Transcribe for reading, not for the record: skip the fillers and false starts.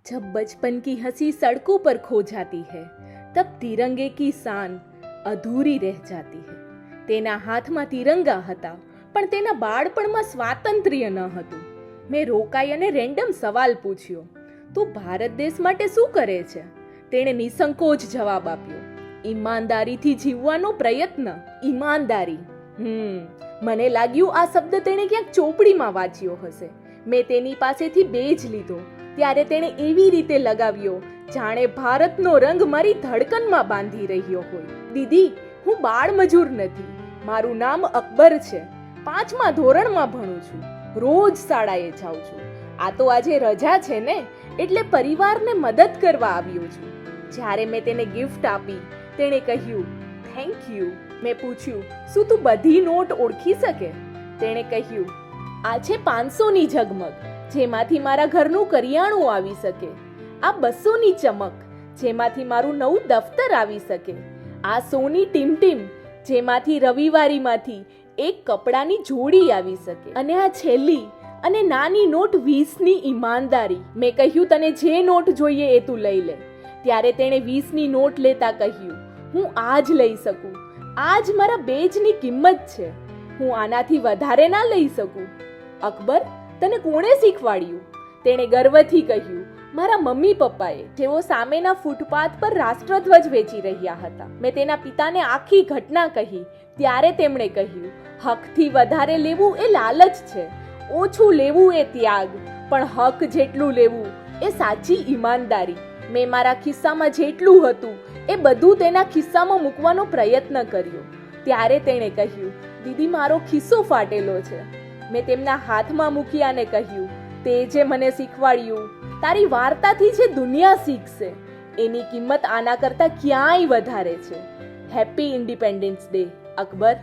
जब बचपन की हंसी सड़कों पर खो जाती है तब तिरंगे की शान અધૂરી રહ જાતી હૈ. તેના હાથમાં તિરંગા હતા પણ તેના બાળપણમાં સ્વાતંત્ર્ય ન હતું. મેં રોકાઈ અને રેન્ડમ સવાલ પૂછ્યો, તું ભારત દેશ માટે શું કરે છે? તેણે નિસંકોચ જવાબ આપ્યો, ઈમાનદારીથી જીવવાનો પ્રયત્ન. ઈમાનદારી. મને લાગ્યું આ શબ્દ તેણે ક્યાંક ચોપડીમાં વાંચ્યો હશે. મેં તેની પાસેથી બેજ લીધો ત્યારે તેણે એવી રીતે લગાવ્યો જાણે ભારતનો રંગ મારી ધડકનમાં બાંધી રહ્યો હોય. દીદી, હું બાળ મજૂર નથી. મારું નામ અકબર છે. 5મા ધોરણમાં ભણું છું. રોજ શાળાએ જાઉં છું. આ તો આજે રજા છે ને, એટલે પરિવારને મદદ કરવા આવ્યો છું. જ્યારે મેં તેને ગિફ્ટ આપી તેણે કહ્યું, થેન્ક યુ. મેં પૂછ્યું, શું તું બધી નોટ ઓળખી શકે? તેણે કહ્યું, આ છે 500ની ઝગમગ, જેમાંથી મારા ઘરનું કરિયાણું આવી શકે. આ 200ની ચમક, જેમાંથી મારું નવું દફતર આવી શકે. આ 100ની ટીમટીમ, જેમાંથી રવિવારીમાંથી એક કપડાની જોડી આવી શકે. અને આ છેલ્લી અને નાની નોટ 20ની ઈમાનદારી. મેં કહ્યું, તને જે નોટ જોઈએ એ તું લઈ લે. ત્યારે તેણે 20ની નોટ લેતા કહ્યું, હું આ જ લઈ શકું. આ જ મારા બેજની કિંમત છે. હું આનાથી વધારે ના લઈ શકું. અકબર, તને કોણે શીખવાડ્યું? તેણે ગર્વથી કહ્યું, મારા મમ્મી પપ્પાએ, જેઓ સામેના ફૂટપાથ પર રાષ્ટ્રધ્વજ વેચી રહ્યા હતા. મેં તેના પિતાને આખી ઘટના કહી ત્યારે તેમણે કહ્યું, હકથી વધારે લેવું એ લાલચ છે, ઓછું લેવું એ ત્યાગ, પણ હક જેટલું લેવું એ સાચી ઈમાનદારી. મેં મારા ખિસ્સામાં જેટલું હતું એ બધું તેના ખિસ્સામાં મૂકવાનો પ્રયત્ન કર્યો. ત્યારે તેણે કહ્યું, દીદી, મારો ખિસ્સો ફાટેલો છે. મેં તેમના હાથમાં મૂકી અને કહ્યું, તે જે મને શીખવાડ્યું, તારી વાર્તાથી જે દુનિયા શીખશે એની કિંમત આના કરતાં ક્યાંય વધારે છે. Happy independence day, Akbar.